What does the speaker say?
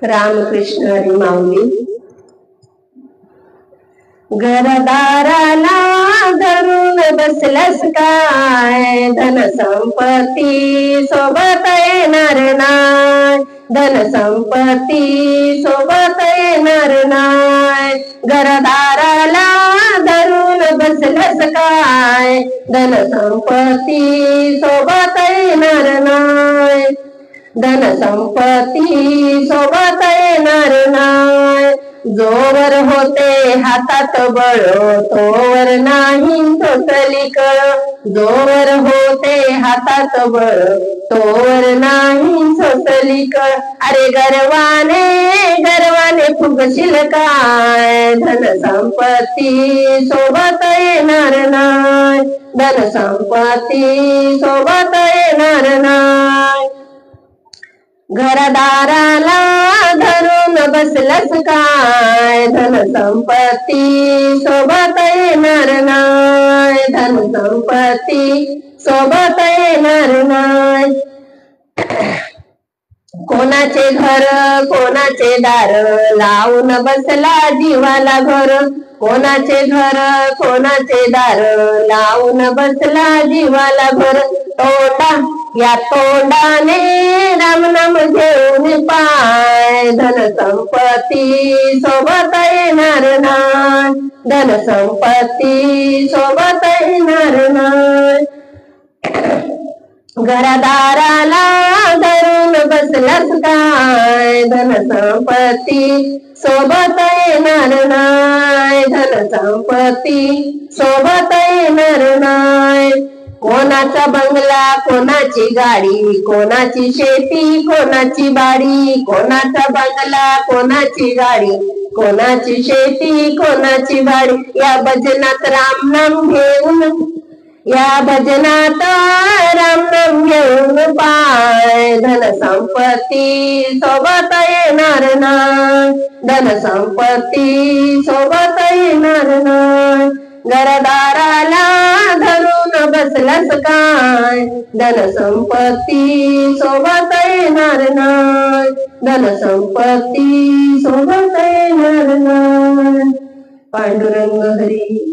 रामकृष्ण हरी माऊली. घरदाराला धरून बसलस काय, धन संपत्ती सोबत येणार नाय, धन संपत्ती सोबत येणार नाय. घरदाराला धरून बसलस काय, धन संपत्ती सोबत येणार नाय, धन संपत्ती सोबत येणार नाय. जोवर होते हातात बळ तोवर नाही सोसली कळ, जोवर होते हातात बळ तोवर नाही सोसली कळ. अरे गर्वाने गर्वाने फुगशील काय, धन संपत्ती सोबत येणार नाय, धन संपत्ती सोबत येणार नाय. घरदाराला धरून बसलस काय, धन संपत्ती सोबत येणार नाय, धन संपत्ती सोबत येणार नाय. कोणाचे घर कोणाचे दार लावून बसला जीवाला घर, कोणाचे घर कोणाचे दार लावून बसला जीवाला घर. या तोंडाने राम नाम घेऊन पाय, धन संपत्ती सोबत येणार नाय, धन संपत्ती सोबत येणार नाय. घरदाराला धरून बसलस काय, धन संपत्ती सोबत येणार नाय, धन संपत्ती सोबत येणार नाय. कोणाचा बंगला कोणाची गाडी, कोणाची शेती कोणाची बाडी, कोणाचा बंगला कोणाची गाडी, कोणाची शेती कोणाची बाडी. या भजनात राम नाम घेऊन, या भजनात राम नाम घेऊन पाय, धन संपत्ती सोबत येणार नाय, धन संपत्ती सोबत येणार नाय. घरदाराला धरून बसलस काय, धन संपत्ती सोबत येणार नाय, धन संपत्ती सोबत येणार नाय. पांडुरंग हरी.